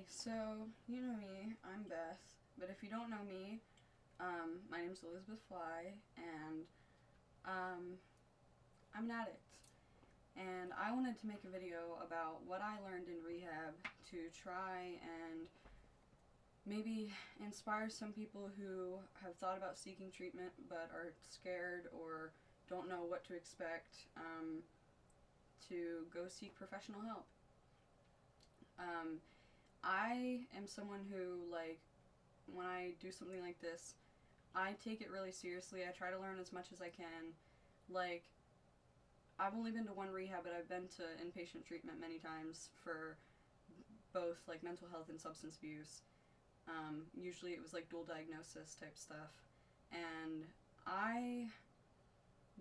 Hi, so you know me, I'm Beth, but if you don't know me, my name's Elizabeth Fly, and um, I'm an addict. And I wanted to make a video about what I learned in rehab to try and maybe inspire some people who have thought about seeking treatment but are scared or don't know what to expect to go seek professional help. Um, I am someone who, like, when I do something like this, I take it really seriously. I try to learn as much as I can. Like, I've only been to one rehab, but I've been to inpatient treatment many times for both, like, mental health and substance abuse. Usually it was, like, dual diagnosis type stuff. And I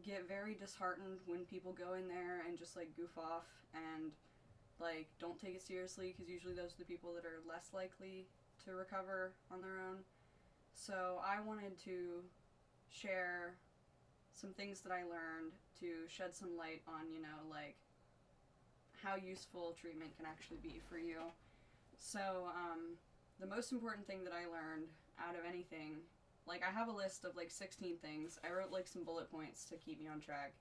get very disheartened when people go in there and just, like, goof off and, like, don't take it seriously, because usually those are the people that are less likely to recover on their own. So I wanted to share some things that I learned to shed some light on, like, how useful treatment can actually be for you. So, the most important thing that I learned out of anything, like, I have a list of like 16 things. I wrote like some bullet points to keep me on track.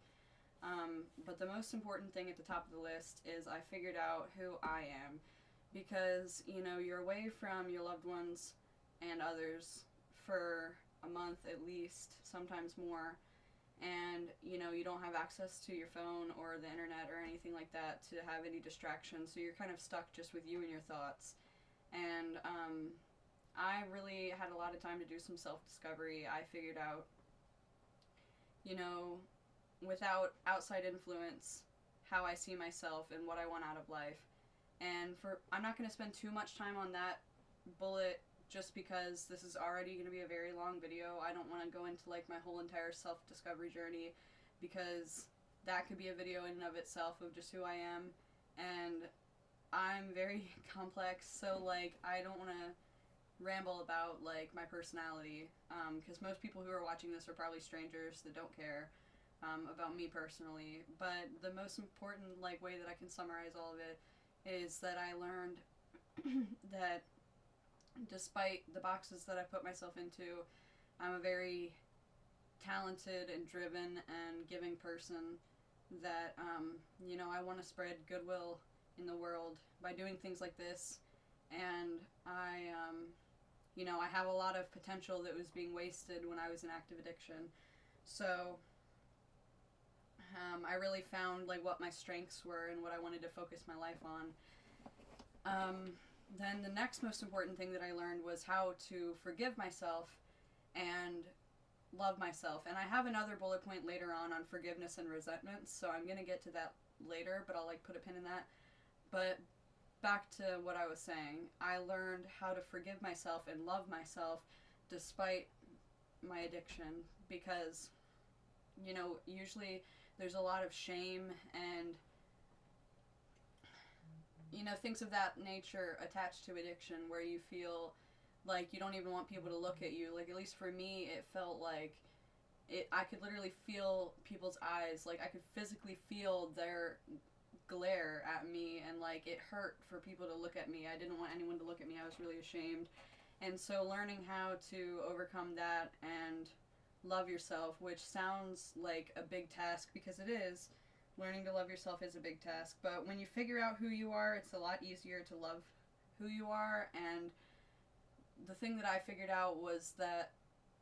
But the most important thing at the top of the list is I figured out who I am. Because, you're away from your loved ones and others for a month at least, sometimes more. And, you don't have access to your phone or the internet or anything like that to have any distractions. So you're kind of stuck just with you and your thoughts. And I really had a lot of time to do some self discovery. I figured out, you know, without outside influence, how I see myself and what I want out of life. And I'm not going to spend too much time on that bullet just because this is already going to be a very long video. I don't want to go into like my whole entire self-discovery journey, because that could be a video in and of itself of just who I am, and I'm very complex, so like I don't want to ramble about like my personality, because most people who are watching this are probably strangers that don't care about me personally. But the most important like way that I can summarize all of it is that I learned that despite the boxes that I put myself into, I'm a very talented and driven and giving person that, I want to spread goodwill in the world by doing things like this. And I have a lot of potential that was being wasted when I was in active addiction. So, I really found like what my strengths were and what I wanted to focus my life on. Then the next most important thing that I learned was how to forgive myself and love myself. And I have another bullet point later on forgiveness and resentment, so I'm going to get to that later, but I'll like put a pin in that. But back to what I was saying, I learned how to forgive myself and love myself despite my addiction, because usually there's a lot of shame and things of that nature attached to addiction, where you feel like you don't even want people to look at you. Like, at least for me, it felt like I could literally feel people's eyes. Like, I could physically feel their glare at me, and like it hurt for people to look at me. I didn't want anyone to look at me. I was really ashamed. And so learning how to overcome that and love yourself, which sounds like a big task, because it is. Learning to love yourself is a big task, but when you figure out who you are, it's a lot easier to love who you are. And the thing that I figured out was that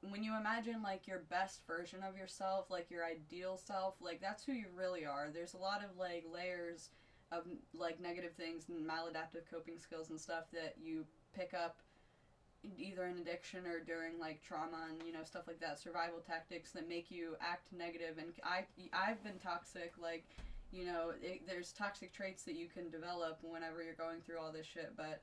when you imagine like your best version of yourself, like your ideal self, like that's who you really are. There's a lot of like layers of like negative things and maladaptive coping skills and stuff that you pick up either in addiction or during like trauma, and stuff like that, survival tactics that make you act negative. And I've been toxic, like, there's toxic traits that you can develop whenever you're going through all this shit, but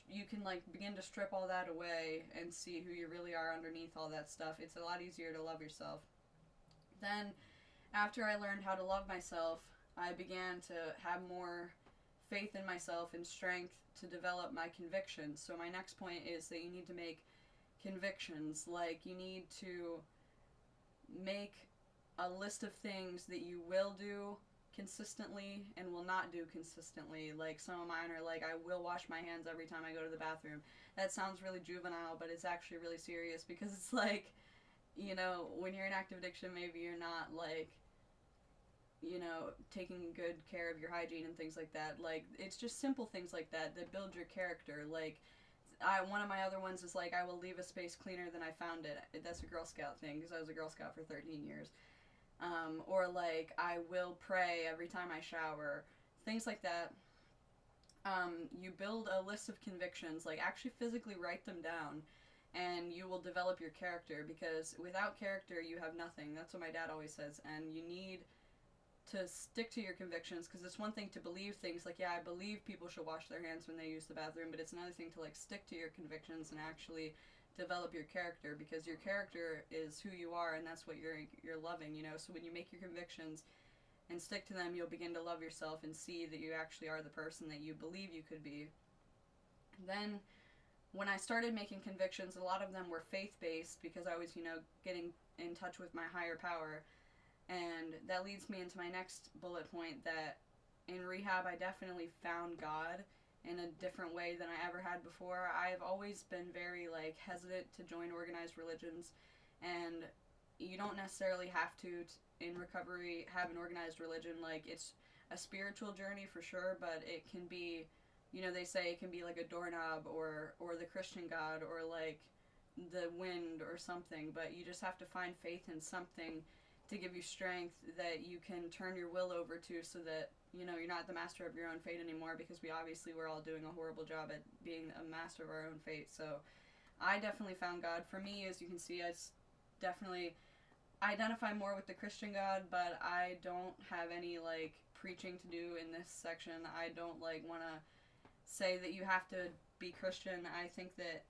you can like begin to strip all that away and see who you really are underneath all that stuff. It's a lot easier to love yourself. Then after I learned how to love myself, I began to have more faith in myself and strength to develop my convictions. So my next point is that you need to make convictions. Like, you need to make a list of things that you will do, consistently and will not do consistently. Like, some of mine are like, I will wash my hands every time I go to the bathroom. That sounds really juvenile, but it's actually really serious, because it's like, you know, when you're in active addiction, maybe you're not, like, you know, taking good care of your hygiene and things like that. Like, it's just simple things like that that build your character. Like, one of my other ones is like, I will leave a space cleaner than I found it. That's a Girl Scout thing, because I was a Girl Scout for 13 years. Or like, I will pray every time I shower. Things like that. You build a list of convictions, like actually physically write them down, and you will develop your character, because without character you have nothing. That's what my dad always says, and you need to stick to your convictions, because it's one thing to believe things like, yeah, I believe people should wash their hands when they use the bathroom, but it's another thing to like stick to your convictions and actually develop your character, because your character is who you are, and that's what you're loving, you know. So when you make your convictions and stick to them, you'll begin to love yourself and see that you actually are the person that you believe you could be. Then when I started making convictions, a lot of them were faith-based, because I was, you know, getting in touch with my higher power. And that leads me into my next bullet point, that in rehab I definitely found God in a different way than I ever had before. I've always been very, like, hesitant to join organized religions, and you don't necessarily have to, in recovery, have an organized religion. Like, it's a spiritual journey for sure, but it can be, you know, they say it can be like a doorknob, or the Christian God, or like the wind or something, but you just have to find faith in something to give you strength that you can turn your will over to, so that, you know, you're not the master of your own fate anymore, because we're all doing a horrible job at being a master of our own fate. So I definitely found God. For me, as you can see, I definitely identify more with the Christian God, but I don't have any, like, preaching to do in this section. I don't, like, want to say that you have to be Christian. I think that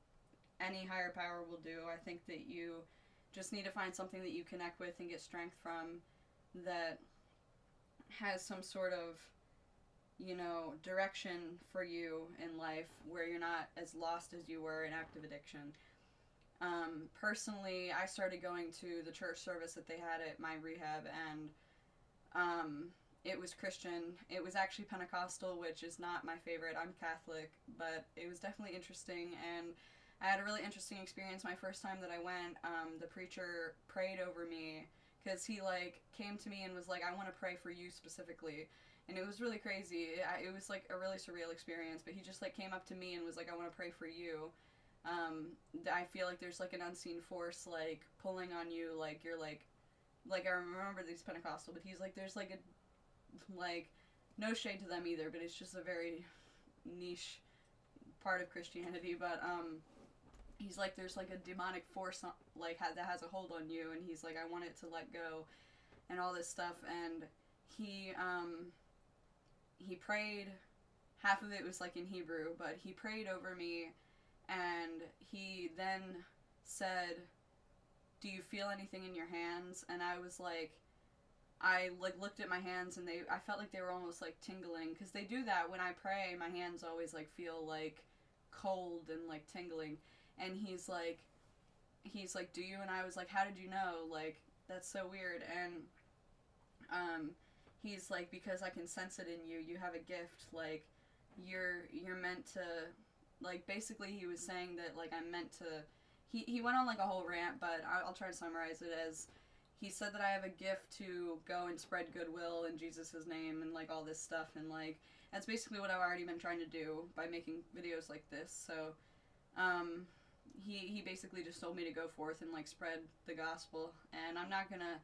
any higher power will do. I think that you just need to find something that you connect with and get strength from, that has some sort of, you know, direction for you in life, where you're not as lost as you were in active addiction. Personally, I started going to the church service that they had at my rehab, and it was Christian. It was actually Pentecostal, which is not my favorite. I'm Catholic, but it was definitely interesting, and I had a really interesting experience my first time that I went. The preacher prayed over me, because he, like, came to me and was like, I want to pray for you specifically. And it was really crazy. It was, like, a really surreal experience, but he just, like, came up to me and was like, I want to pray for you. I feel like there's, like, an unseen force, like, pulling on you, like, you're, like, I remember these Pentecostal, but he's like, there's, like, a, like, no shade to them either, but it's just a very niche part of Christianity, but, he's like, there's, like, a demonic force, like, that has a hold on you, and he's like, I want it to let go, and all this stuff. And he prayed. Half of it was, like, in Hebrew, but he prayed over me, and he then said, do you feel anything in your hands? And I was like, I, like, looked at my hands, and I felt like they were almost, like, tingling, because they do that when I pray. My hands always, like, feel, like, cold and, like, tingling. And he's like, do you? And I was like, how did you know? Like, that's so weird. And he's like, because I can sense it in you. You have a gift. Like, you're meant to, like, basically he was saying that, like, I'm meant to, he went on, like, a whole rant, but I'll try to summarize it as, he said that I have a gift to go and spread goodwill in Jesus' name, and, like, all this stuff. And, like, that's basically what I've already been trying to do by making videos like this. So, he basically just told me to go forth and, like, spread the gospel. And I'm not gonna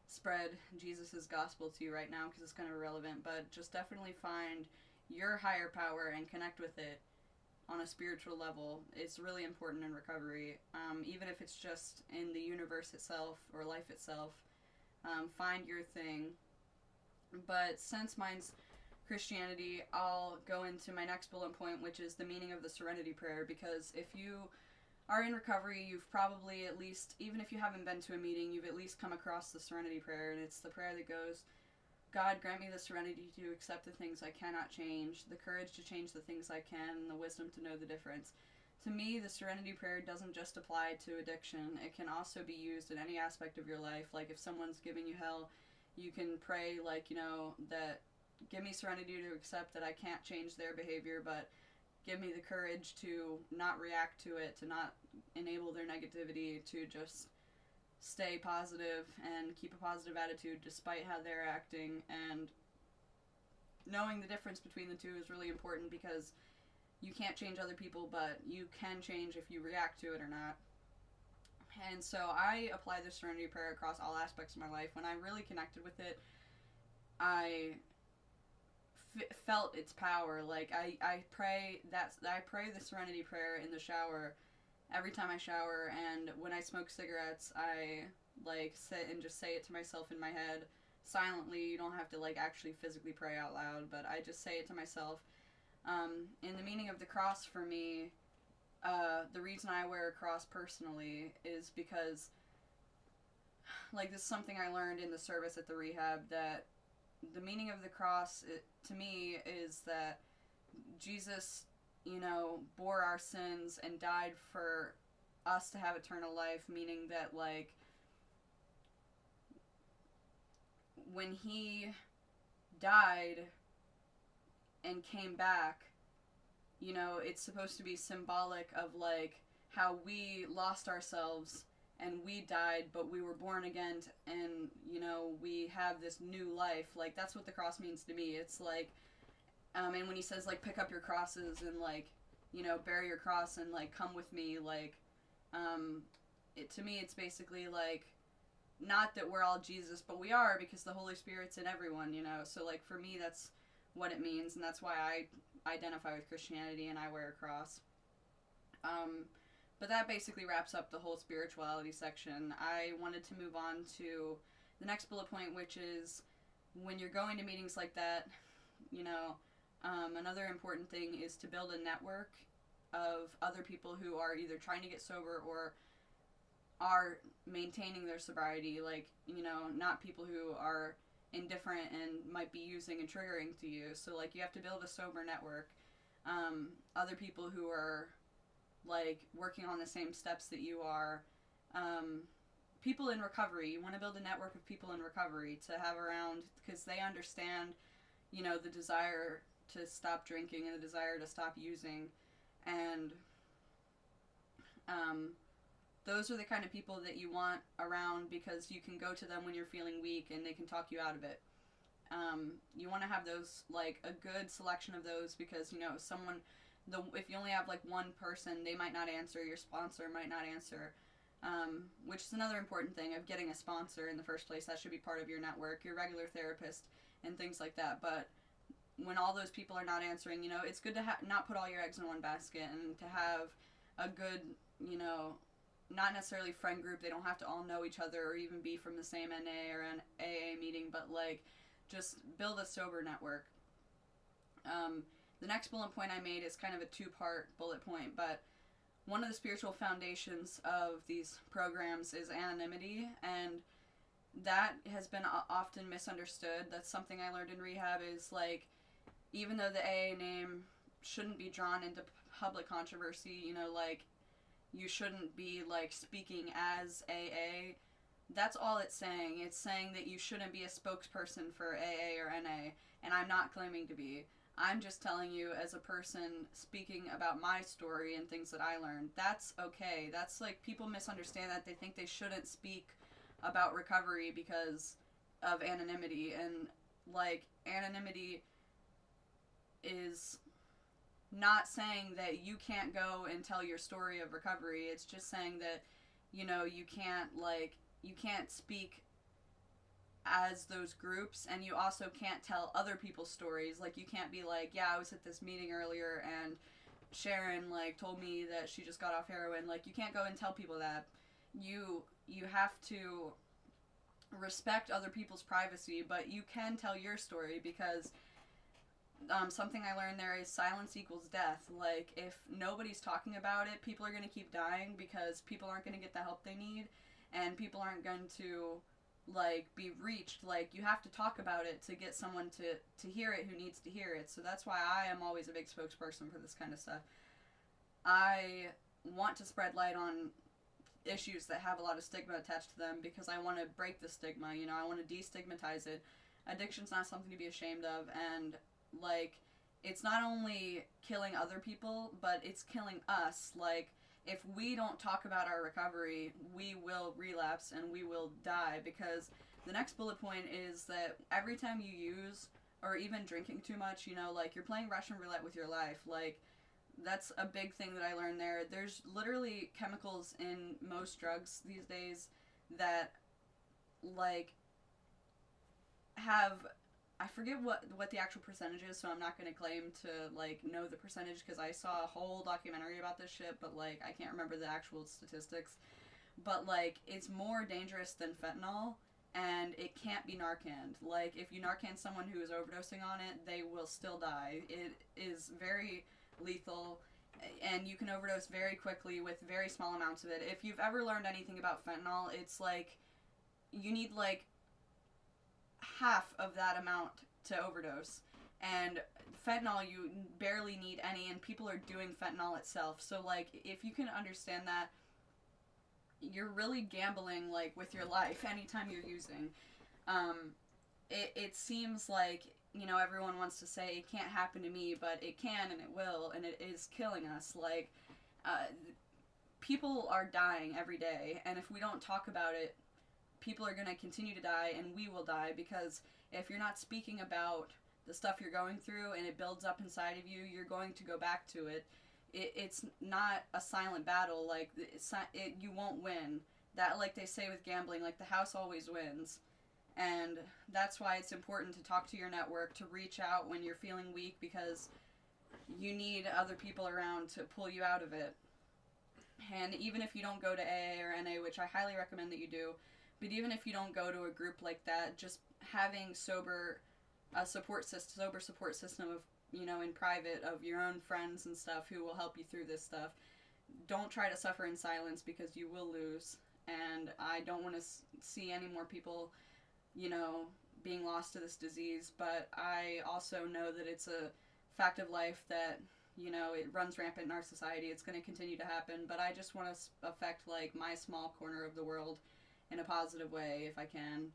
spread Jesus' gospel to you right now, because it's kind of irrelevant, but just definitely find your higher power and connect with it on a spiritual level. It's really important in recovery, even if it's just in the universe itself or life itself. Find your thing. But since mine's Christianity, I'll go into my next bullet point, which is the meaning of the Serenity Prayer, because if you are in recovery, you've probably, at least, even if you haven't been to a meeting, you've at least come across the Serenity Prayer, and it's the prayer that goes, God, grant me the serenity to accept the things I cannot change, the courage to change the things I can, and the wisdom to know the difference. To me, the Serenity Prayer doesn't just apply to addiction. It can also be used in any aspect of your life. Like, if someone's giving you hell You can pray, like, that give me serenity to accept that I can't change their behavior, but give me the courage to not react to it, to not enable their negativity, to just stay positive and keep a positive attitude despite how they're acting. And knowing the difference between the two is really important, because you can't change other people, but you can change if you react to it or not. And so I apply the serenity prayer across all aspects of my life. When I really connected with it, I felt its power. Like, I pray the serenity prayer in the shower every time I shower, and when I smoke cigarettes, I like sit and just say it to myself in my head silently. You don't have to like actually physically pray out loud, but I just say it to myself. And the meaning of the cross for me, the reason I wear a cross personally is because, like, this is something I learned in the service at the rehab, that the meaning of the cross, to me, is that Jesus, bore our sins and died for us to have eternal life, meaning that, like, when he died and came back, it's supposed to be symbolic of, like, how we lost ourselves and we died, but we were born again, and, we have this new life. Like, that's what the cross means to me. It's like, and when he says, like, pick up your crosses and, like, bear your cross and, like, come with me, like, to me, it's basically, like, not that we're all Jesus, but we are, because the Holy Spirit's in everyone, So, like, for me, that's what it means, and that's why I identify with Christianity and I wear a cross. But that basically wraps up the whole spirituality section. I wanted to move on to the next bullet point, which is, when you're going to meetings like that, another important thing is to build a network of other people who are either trying to get sober or are maintaining their sobriety, like, not people who are indifferent and might be using and triggering to you. So, like, you have to build a sober network. Other people who are, like, working on the same steps that you are. People in recovery. You want to build a network of people in recovery to have around, because they understand, the desire to stop drinking and the desire to stop using. And those are the kind of people that you want around, because you can go to them when you're feeling weak and they can talk you out of it. You want to have those, like, a good selection of those, because, if you only have, like, one person, they might not answer, your sponsor might not answer, which is another important thing of getting a sponsor in the first place. That should be part of your network, your regular therapist, and things like that. But when all those people are not answering, it's good to not put all your eggs in one basket, and to have a good, not necessarily friend group. They don't have to all know each other or even be from the same NA or an AA meeting, but, like, just build a sober network. The next bullet point I made is kind of a two-part bullet point, but one of the spiritual foundations of these programs is anonymity, and that has been often misunderstood. That's something I learned in rehab, is, like, even though the AA name shouldn't be drawn into public controversy, like, you shouldn't be, like, speaking as AA, that's all it's saying. It's saying that you shouldn't be a spokesperson for AA or NA, and I'm not claiming to be. I'm just telling you, as a person speaking about my story and things that I learned, that's okay. That's, like, people misunderstand that. They think they shouldn't speak about recovery because of anonymity, and, like, anonymity is not saying that you can't go and tell your story of recovery. It's just saying that, you can't speak as those groups, and you also can't tell other people's stories. Like, you can't be like, yeah, I was at this meeting earlier and Sharon, like, told me that she just got off heroin. Like, you can't go and tell people that. You have to respect other people's privacy, but you can tell your story, because something I learned there is silence equals death. Like, if nobody's talking about it, people are going to keep dying, because people aren't going to get the help they need, and people aren't going to, like, be reached. Like, you have to talk about it to get someone to hear it who needs to hear it. So that's why I am always a big spokesperson for this kind of stuff. I want to spread light on issues that have a lot of stigma attached to them, because I want to break the stigma, you know, I want to destigmatize it. Addiction's not something to be ashamed of, and, like, it's not only killing other people, but it's killing us. Like, if we don't talk about our recovery, we will relapse and we will die, because the next bullet point is that every time you use, or even drinking too much, you know, like, you're playing Russian roulette with your life. Like, that's a big thing that I learned there. There's literally chemicals in most drugs these days that, like, have, I forget what the actual percentage is, so I'm not going to claim to, like, know the percentage, because I saw a whole documentary about this shit, but, like, I can't remember the actual statistics. But, like, it's more dangerous than fentanyl, and it can't be Narcaned. Like, if you Narcan someone who is overdosing on it, they will still die. It is very lethal, and you can overdose very quickly with very small amounts of it. If you've ever learned anything about fentanyl, it's like, you need, like, half of that amount to overdose. And fentanyl, you barely need any, and people are doing fentanyl itself. So, like, if you can understand that, you're really gambling, like, with your life anytime you're using. It seems like, you know, everyone wants to say it can't happen to me, but it can and it will, and it is killing us. Like, people are dying every day, and if we don't talk about it, people are going to continue to die, and we will die, because if you're not speaking about the stuff you're going through and it builds up inside of you, you're going to go back to it. It's not a silent battle. Like, you won't win. That, like they say with gambling, like, the house always wins. And that's why it's important to talk to your network, to reach out when you're feeling weak, because you need other people around to pull you out of it. And even if you don't go to AA or NA, which I highly recommend that you do, but even if you don't go to a group like that, just having sober support system of, you know, in private, of your own friends and stuff who will help you through this stuff. Don't try to suffer in silence, because you will lose. And I don't want to see any more people, you know, being lost to this disease. But I also know that it's a fact of life that, you know, it runs rampant in our society. It's going to continue to happen. But I just want to affect, like, my small corner of the world in a positive way if I can.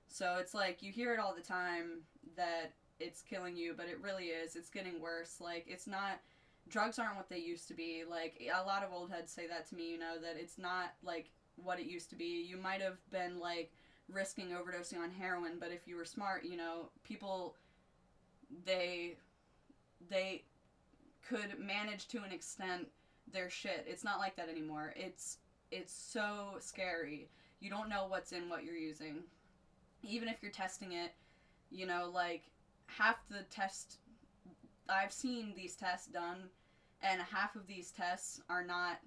So it's like, you hear it all the time that it's killing you, but it really is. It's getting worse. Like, it's not, drugs aren't what they used to be. Like, a lot of old heads say that to me, you know, that it's not, like, what it used to be. You might have been, like, risking overdosing on heroin, but if you were smart, you know, people, they could manage to an extent their shit. It's not like that anymore. It's so scary. You don't know what's in what you're using. Even if you're testing it, you know, like, half the test, I've seen these tests done, and half of these tests are not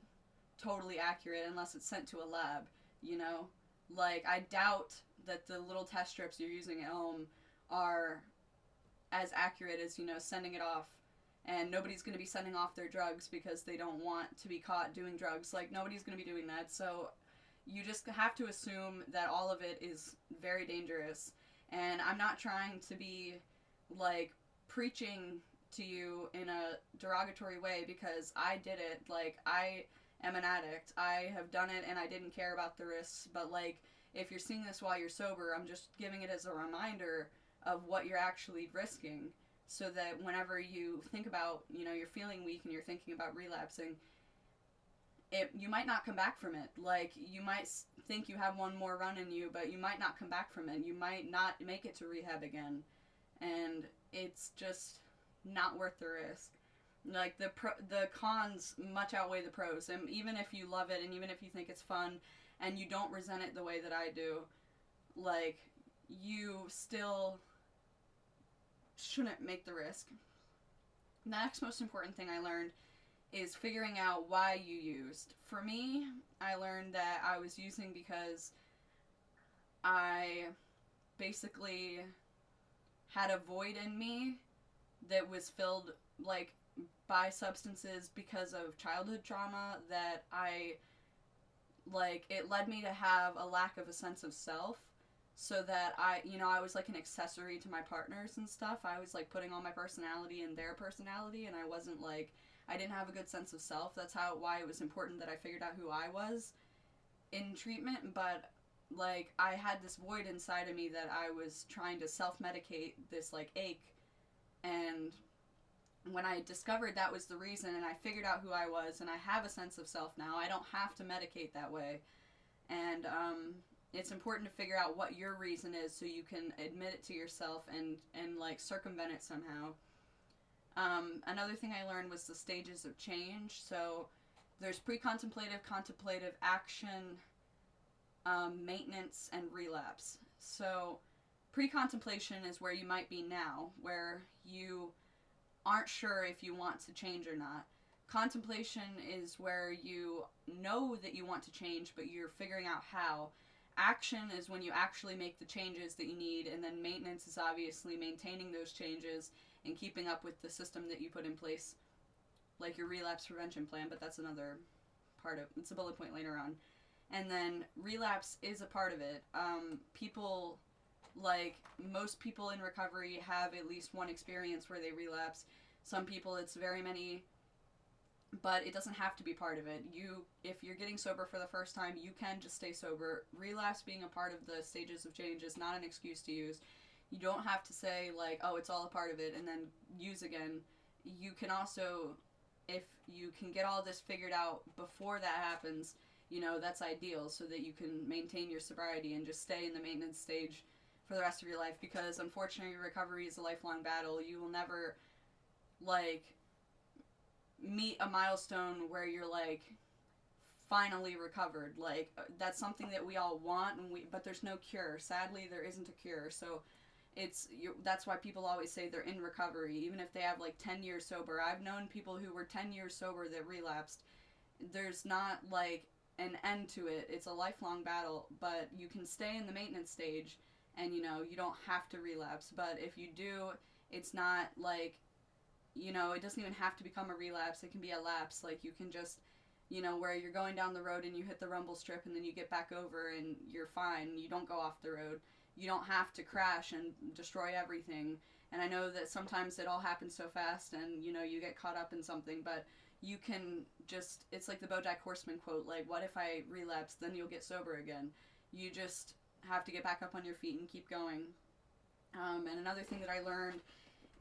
totally accurate unless it's sent to a lab, you know? Like, I doubt that the little test strips you're using at home are as accurate as, you know, sending it off. And nobody's going to be sending off their drugs because they don't want to be caught doing drugs. Like, nobody's going to be doing that. So you just have to assume that all of it is very dangerous. And I'm not trying to be, like, preaching to you in a derogatory way, because I did it. Like, I am an addict. I have done it, and I didn't care about the risks. But, like, if you're seeing this while you're sober, I'm just giving it as a reminder of what you're actually risking, so that whenever you think about, you know, you're feeling weak and you're thinking about relapsing, you might not come back from it. Like, you might think you have one more run in you, but you might not come back from it. You might not make it to rehab again. And it's just not worth the risk. Like, the cons much outweigh the pros. And even if you love it, and even if you think it's fun, and you don't resent it the way that I do, like, you still shouldn't make the risk. The next most important thing I learned is figuring out why you used. For me, I learned that I was using because I basically had a void in me that was filled, like, by substances because of childhood trauma, that it led me to have a lack of a sense of self, so that I was like an accessory to my partners and stuff. I was, like, putting all my personality in their personality, and I didn't have a good sense of self. That's why it was important that I figured out who I was. in treatment, but like I had this void inside of me that I was trying to self-medicate this like ache, and when I discovered that was the reason and I figured out who I was and I have a sense of self now, I don't have to medicate that way. And it's important to figure out what your reason is so you can admit it to yourself and like circumvent it somehow. Another thing I learned was the stages of change. So there's pre-contemplative, contemplative, action, maintenance, and relapse. So pre-contemplation is where you might be now, where you aren't sure if you want to change or not. Contemplation is where you know that you want to change, but you're figuring out how. Action is when you actually make the changes that you need, and then maintenance is obviously maintaining those changes and keeping up with the system that you put in place, like your relapse prevention plan, but that's another part of it's a bullet point later on. And then relapse is a part of it. People, like most people in recovery, have at least one experience where they relapse. Some people, it's very many, but it doesn't have to be part of it. If you're getting sober for the first time, you can just stay sober. Relapse being a part of the stages of change is not an excuse to use. You don't have to say, like, oh, it's all a part of it, and then use again. You can also, if you can get all this figured out before that happens, that's ideal so that you can maintain your sobriety and just stay in the maintenance stage for the rest of your life, because unfortunately recovery is a lifelong battle. You will never, like, meet a milestone where you're, like, finally recovered. Like, that's something that we all want, but there's no cure. Sadly, there isn't a cure. So that's why people always say they're in recovery, even if they have like 10 years sober. I've known people who were 10 years sober that relapsed. There's not like an end to it. It's a lifelong battle, but you can stay in the maintenance stage and you don't have to relapse. But if you do, it's not like, it doesn't even have to become a relapse. It can be a lapse. Like you can just, where you're going down the road and you hit the rumble strip and then you get back over and you're fine. You don't go off the road. You don't have to crash and destroy everything. And I know that sometimes it all happens so fast and, you get caught up in something, but you can just, it's like the BoJack Horseman quote, like, what if I relapse? Then you'll get sober again. You just have to get back up on your feet and keep going. And another thing that I learned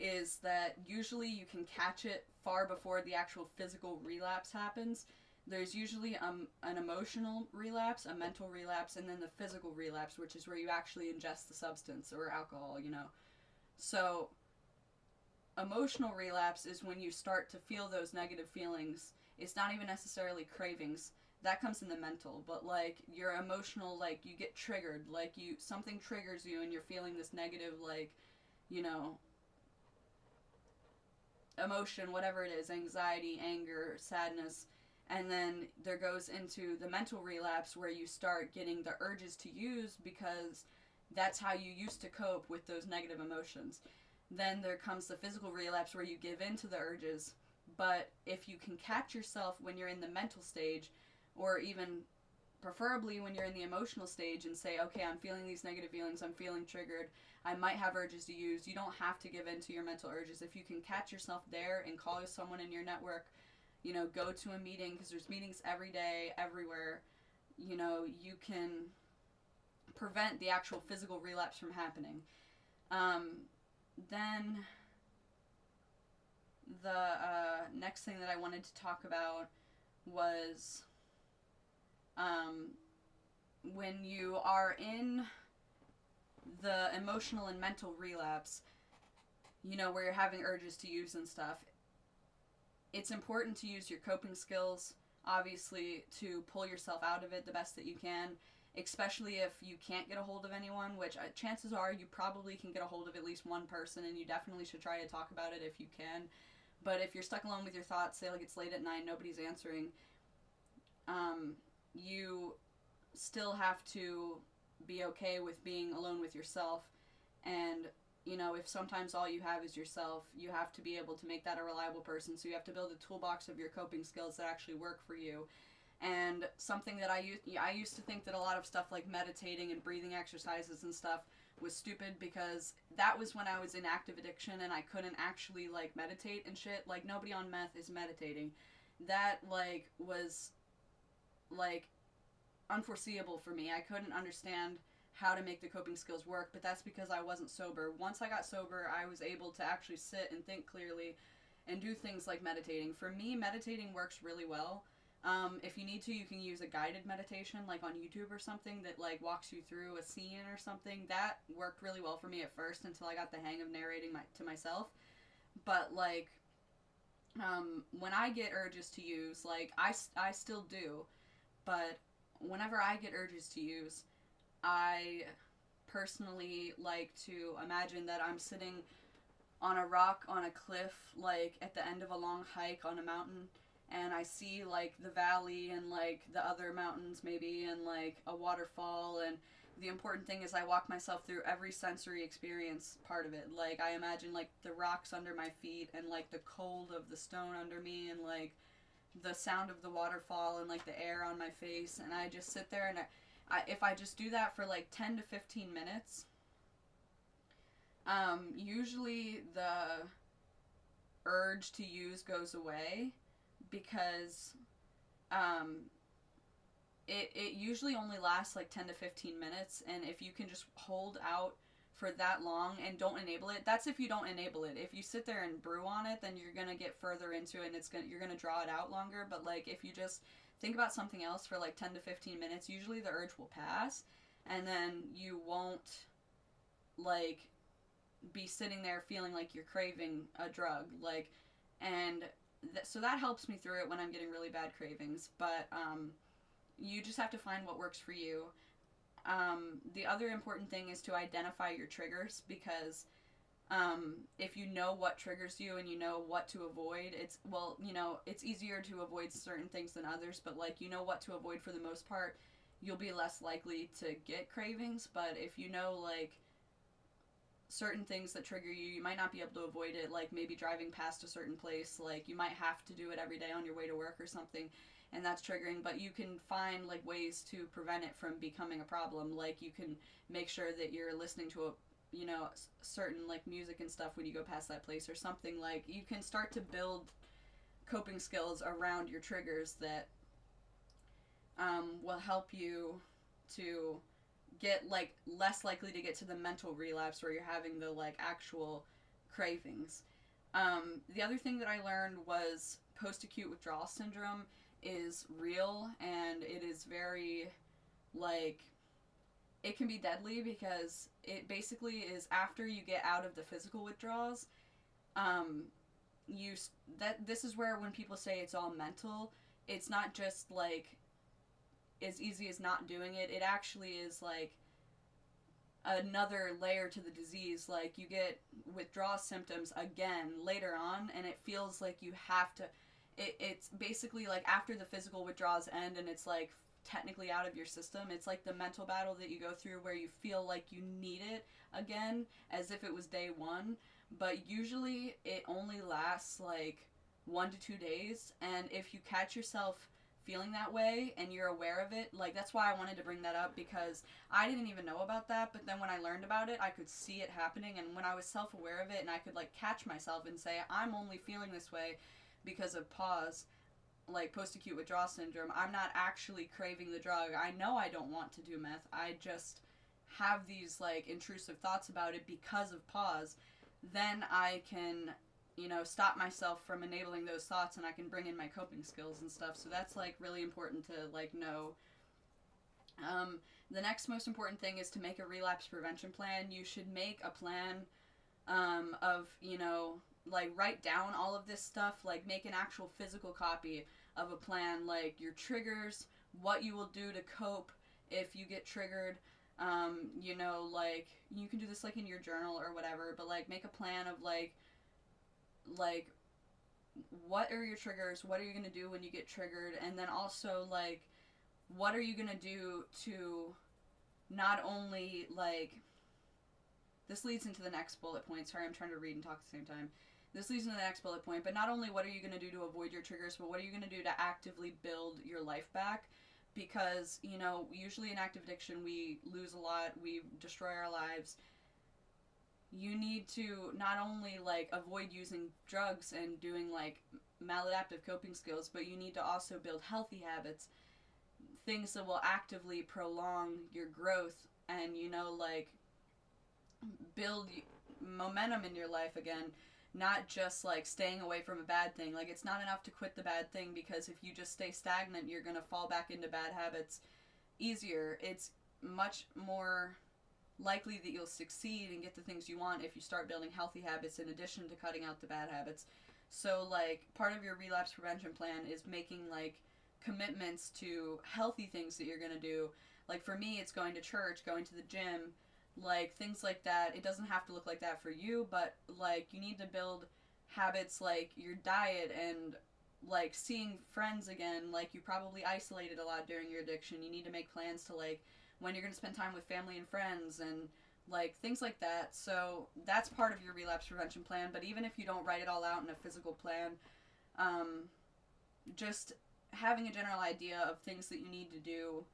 is that usually you can catch it far before the actual physical relapse happens. There's usually an emotional relapse, a mental relapse, and then the physical relapse, which is where you actually ingest the substance or alcohol, So emotional relapse is when you start to feel those negative feelings. It's not even necessarily cravings. That comes in the mental, but like your emotional, like you get triggered, like something triggers you and you're feeling this negative, like, emotion, whatever it is, anxiety, anger, sadness. And then there goes into the mental relapse where you start getting the urges to use because that's how you used to cope with those negative emotions. Then there comes the physical relapse where you give in to the urges. But if you can catch yourself when you're in the mental stage, or even preferably when you're in the emotional stage, and say, okay, I'm feeling these negative feelings, I'm feeling triggered, I might have urges to use. You don't have to give in to your mental urges. If you can catch yourself there and call someone in your network, go to a meeting, because there's meetings every day, everywhere, you can prevent the actual physical relapse from happening. Then the next thing that I wanted to talk about was when you are in the emotional and mental relapse, where you're having urges to use and stuff, it's important to use your coping skills, obviously, to pull yourself out of it the best that you can, especially if you can't get a hold of anyone, which chances are you probably can get a hold of at least one person, and you definitely should try to talk about it if you can. But if you're stuck alone with your thoughts, say like it's late at night, nobody's answering, you still have to be okay with being alone with yourself. And if sometimes all you have is yourself, you have to be able to make that a reliable person. So you have to build a toolbox of your coping skills that actually work for you. And something that I used to think that a lot of stuff like meditating and breathing exercises and stuff was stupid, because that was when I was in active addiction and I couldn't actually like meditate and shit. Like nobody on meth is meditating. That like was like unforeseeable for me. I couldn't understand how to make the coping skills work, but that's because I wasn't sober. Once I got sober, I was able to actually sit and think clearly and do things like meditating. For me, meditating works really well. If you need to, you can use a guided meditation, like on YouTube or something, that like walks you through a scene or something. That worked really well for me at first until I got the hang of narrating to myself. But like, when I get urges to use, like I still do, but whenever I get urges to use, I personally like to imagine that I'm sitting on a rock on a cliff, like at the end of a long hike on a mountain, and I see like the valley and like the other mountains maybe and like a waterfall. And the important thing is I walk myself through every sensory experience part of it. Like I imagine like the rocks under my feet and like the cold of the stone under me and like the sound of the waterfall and like the air on my face, and I just sit there and if I just do that for like 10 to 15 minutes, usually the urge to use goes away because it usually only lasts like 10 to 15 minutes, and if you can just hold out for that long and don't enable it, that's if you don't enable it. If you sit there and brew on it, then you're gonna get further into it and you're gonna draw it out longer. But like if you just think about something else for like 10 to 15 minutes, usually the urge will pass, and then you won't like be sitting there feeling like you're craving a drug. Like, and so that helps me through it when I'm getting really bad cravings. But you just have to find what works for you. The other important thing is to identify your triggers, because if you know what triggers you and you know what to avoid, it's easier to avoid certain things than others, but like you know what to avoid for the most part, you'll be less likely to get cravings. But if you know like certain things that trigger you, you might not be able to avoid it, like maybe driving past a certain place, like you might have to do it every day on your way to work or something, and that's triggering. But you can find like ways to prevent it from becoming a problem. Like you can make sure that you're listening to a certain like music and stuff when you go past that place or something. Like you can start to build coping skills around your triggers that will help you to get like less likely to get to the mental relapse where you're having the like actual cravings. The other thing that I learned was post-acute withdrawal syndrome is real, and it is very like, it can be deadly because it basically is after you get out of the physical withdrawals. This is where when people say it's all mental, it's not just like as easy as not doing it. It actually is like another layer to the disease. Like you get withdrawal symptoms again later on, and it feels like you have to. It's basically like after the physical withdrawals end and it's like technically out of your system, it's like the mental battle that you go through where you feel like you need it again as if it was day one. But usually it only lasts like 1 to 2 days, and if you catch yourself feeling that way and you're aware of it, like that's why I wanted to bring that up, because I didn't even know about that, but then when I learned about it I could see it happening, and when I was self-aware of it and I could like catch myself and say I'm only feeling this way because of pause, like post-acute withdrawal syndrome, I'm not actually craving the drug, I know I don't want to do meth, I just have these like intrusive thoughts about it because of pause, then I can stop myself from enabling those thoughts, and I can bring in my coping skills and stuff. So that's like really important to like know. The next most important thing is to make a relapse prevention plan. You should make a plan of like write down all of this stuff, like make an actual physical copy of a plan, like your triggers, what you will do to cope if you get triggered. Like you can do this like in your journal or whatever, but like make a plan of like what are your triggers, what are you going to do when you get triggered, and then also like what are you going to do to not only like, this leads into the next bullet point, sorry I'm trying to read and talk at the same time, this leads into the next bullet point, but not only what are you going to do to avoid your triggers, but what are you going to do to actively build your life back, because usually in active addiction we lose a lot, we destroy our lives. You need to not only like avoid using drugs and doing like maladaptive coping skills, but you need to also build healthy habits, things that will actively prolong your growth and, you know, like, build momentum in your life again, not just like staying away from a bad thing. Like, it's not enough to quit the bad thing, because if you just stay stagnant, you're going to fall back into bad habits easier. It's much more likely that you'll succeed and get the things you want if you start building healthy habits in addition to cutting out the bad habits. So, like, part of your relapse prevention plan is making, like, commitments to healthy things that you're going to do. Like, for me, it's going to church, going to the gym, like, things like that. It doesn't have to look like that for you, but, like, you need to build habits like your diet and, like, seeing friends again. Like, you probably isolated a lot during your addiction. You need to make plans to, like, when you're going to spend time with family and friends and, like, things like that. So that's part of your relapse prevention plan. But even if you don't write it all out in a physical plan, just having a general idea of things that you need to do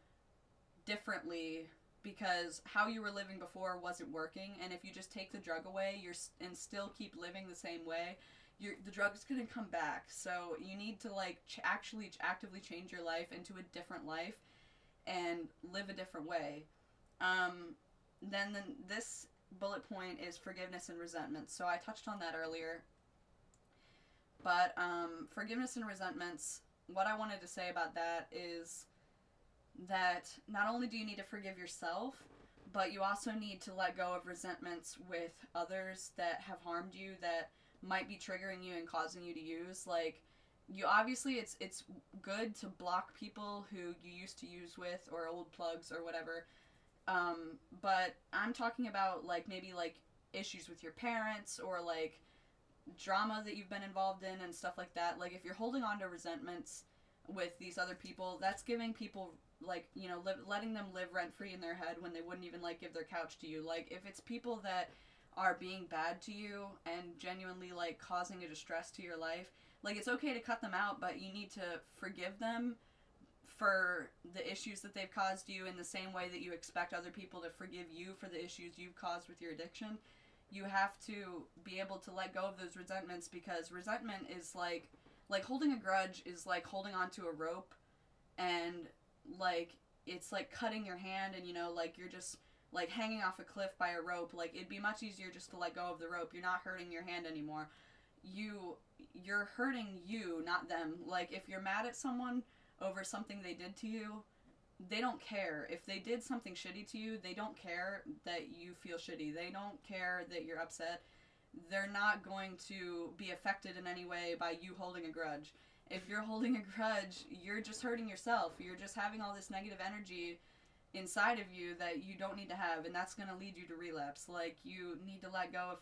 differently, because how you were living before wasn't working. And if you just take the drug away and still keep living the same way, the drug's going to come back. So you need to, like, actually actively change your life into a different life and live a different way. Then this bullet point is forgiveness and resentment. So I touched on that earlier. But forgiveness and resentments, what I wanted to say about that is that not only do you need to forgive yourself, but you also need to let go of resentments with others that have harmed you, that might be triggering you and causing you to use. Like, you obviously, it's good to block people who you used to use with, or old plugs or whatever. But I'm talking about, like, maybe, like, issues with your parents, or, like, drama that you've been involved in and stuff like that. Like, if you're holding on to resentments with these other people, that's giving people, like, you know, letting them live rent-free in their head when they wouldn't even, like, give their couch to you. Like, if it's people that are being bad to you and genuinely, like, causing a distress to your life, like, it's okay to cut them out, but you need to forgive them for the issues that they've caused you, in the same way that you expect other people to forgive you for the issues you've caused with your addiction. You have to be able to let go of those resentments, because resentment is like holding a grudge is like holding onto a rope, and, like, it's like cutting your hand, and, you know, like, you're just, like, hanging off a cliff by a rope. Like, it'd be much easier just to let go of the rope. You're not hurting your hand anymore. You're hurting you, not them. Like, if you're mad at someone over something they did to you, they don't care. If they did something shitty to you, they don't care that you feel shitty. They don't care that you're upset. They're not going to be affected in any way by you holding a grudge. If you're holding a grudge, you're just hurting yourself. You're just having all this negative energy inside of you that you don't need to have, and that's going to lead you to relapse. Like, you need to let go of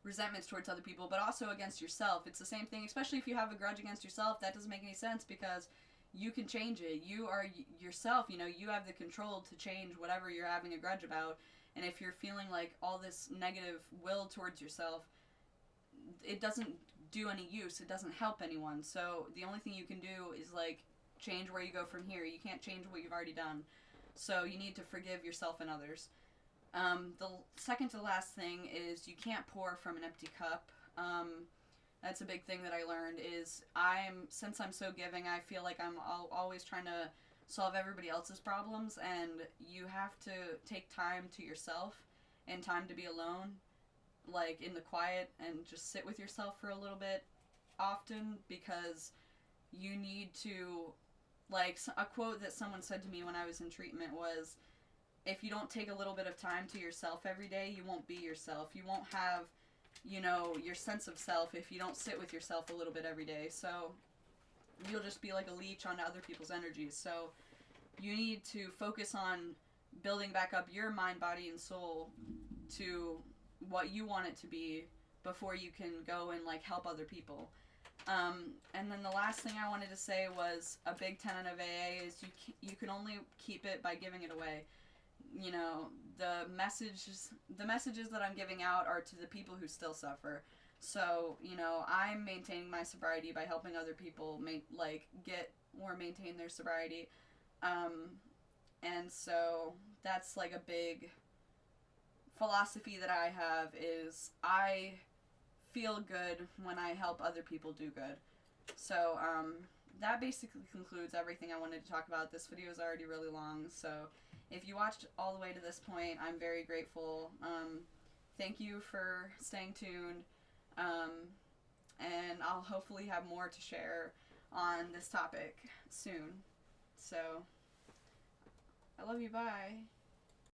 resentments towards other people, but also against yourself. It's the same thing, especially if you have a grudge against yourself. That doesn't make any sense, because you can change it. You are yourself, you know, you have the control to change whatever you're having a grudge about. And if you're feeling like all this negative will towards yourself, it doesn't do any use. It doesn't help anyone. So the only thing you can do is, like, change where you go from here. You can't change what you've already done. So you need to forgive yourself and others. The second to last thing is you can't pour from an empty cup. That's a big thing that I learned is since I'm so giving, I feel like I'm always trying to solve everybody else's problems, and you have to take time to yourself and time to be alone, like, in the quiet, and just sit with yourself for a little bit often, because you need to, like, a quote that someone said to me when I was in treatment was, if you don't take a little bit of time to yourself every day, you won't be yourself. You won't have, you know, your sense of self if you don't sit with yourself a little bit every day. So you'll just be like a leech on other people's energies. So you need to focus on building back up your mind, body, and soul to what you want it to be before you can go and, like, help other people. And then the last thing I wanted to say was a big tenet of AA is you can only keep it by giving it away. You know, the messages that I'm giving out are to the people who still suffer. So, you know, I'm maintaining my sobriety by helping other people get or maintain their sobriety. And so that's, like, a big philosophy that I have is I feel good when I help other people do good. So, that basically concludes everything I wanted to talk about. This video is already really long, so if you watched all the way to this point, I'm very grateful. Thank you for staying tuned, and I'll hopefully have more to share on this topic soon. So, I love you, bye.